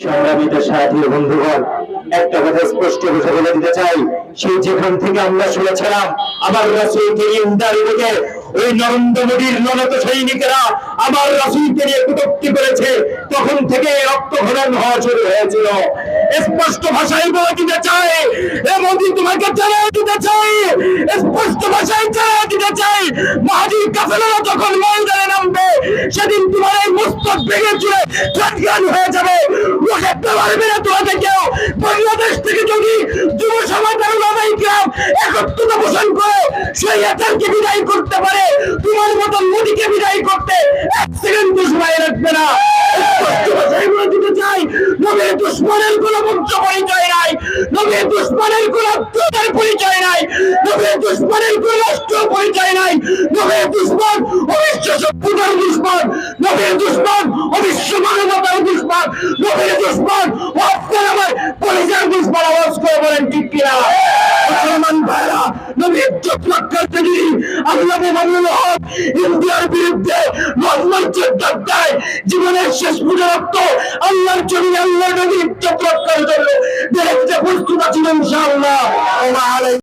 সংগ্রামীদের সাথী বন্ধুগণ, একটা কথা স্পষ্ট করে বলে দিতে চাই, সেই যেখান থেকে আমরা শুনেছিলাম আমার রাসূলকে ইন্দার থেকে ওই নরেন্দ্র মোদীর নত সৈনিকেরা আমার রাসূলকে নিয়ে কটূক্তি করেছে, তখন থেকে রক্ত ঘোলান হওয়া শুরু হয়েছিল। স্পষ্ট ভাষায় বলে দিতে চাই, এ মোদী তোমাকে জানিয়ে দিতে চাই, স্পষ্ট ভাষায় জানিয়ে দিতে চাই, মাহাদির কাফেলারা যখন ময়দানে নামবে সেদিন তোমার এই মস্তক ভেঙে চুরে খানখান হয়ে যাবে। রোখাতে পারবে না তোমাকে কেউ। বাংলাদেশ থেকে যদি যুব সমাজ আর ওলামায়ে-কেরাম একত্রতা পোষণ করে শয়তানকে বিদায় করতে পারে, তোমার মতো মোদীকে বিদায় করতে এক সেকেন্ড সময় লাগবে না। স্পষ্ট ভাষায় বলে দিতে চাই, নবীর দুশমনের কোনো বংশ পরিচয় নাই, নবীর দুশমনের কোনো আত্মীয়তার পরিচয় নাই, নবীর দুশমনের কোনো রাষ্ট্র পরিচয় নাই। নবীর দুশমন অবিশ্ব সভ্যতার দুশমন, নবীর দুশমন অবিশ্ব মানবতার দুশমন, নবীর দুশমন আপনার আমার পরিচয় দুশমন। আওয়াজ করে বলেন ঠিক কিনা? মুসলমান ভাইরা, নবীর ইজ্জত রক্ষার জন্য আল্লাহ মামুনুল হক ইন্ডিয়ার বিরুদ্ধে মঞ্চের ডাক্তার জীবনের শেষ মুহূর্ত আল্লাহর জন্য, আল্লাহর নবীর ইজ্জত রক্ষার জন্য প্রস্তুত আছেন ইনশাআল্লাহ।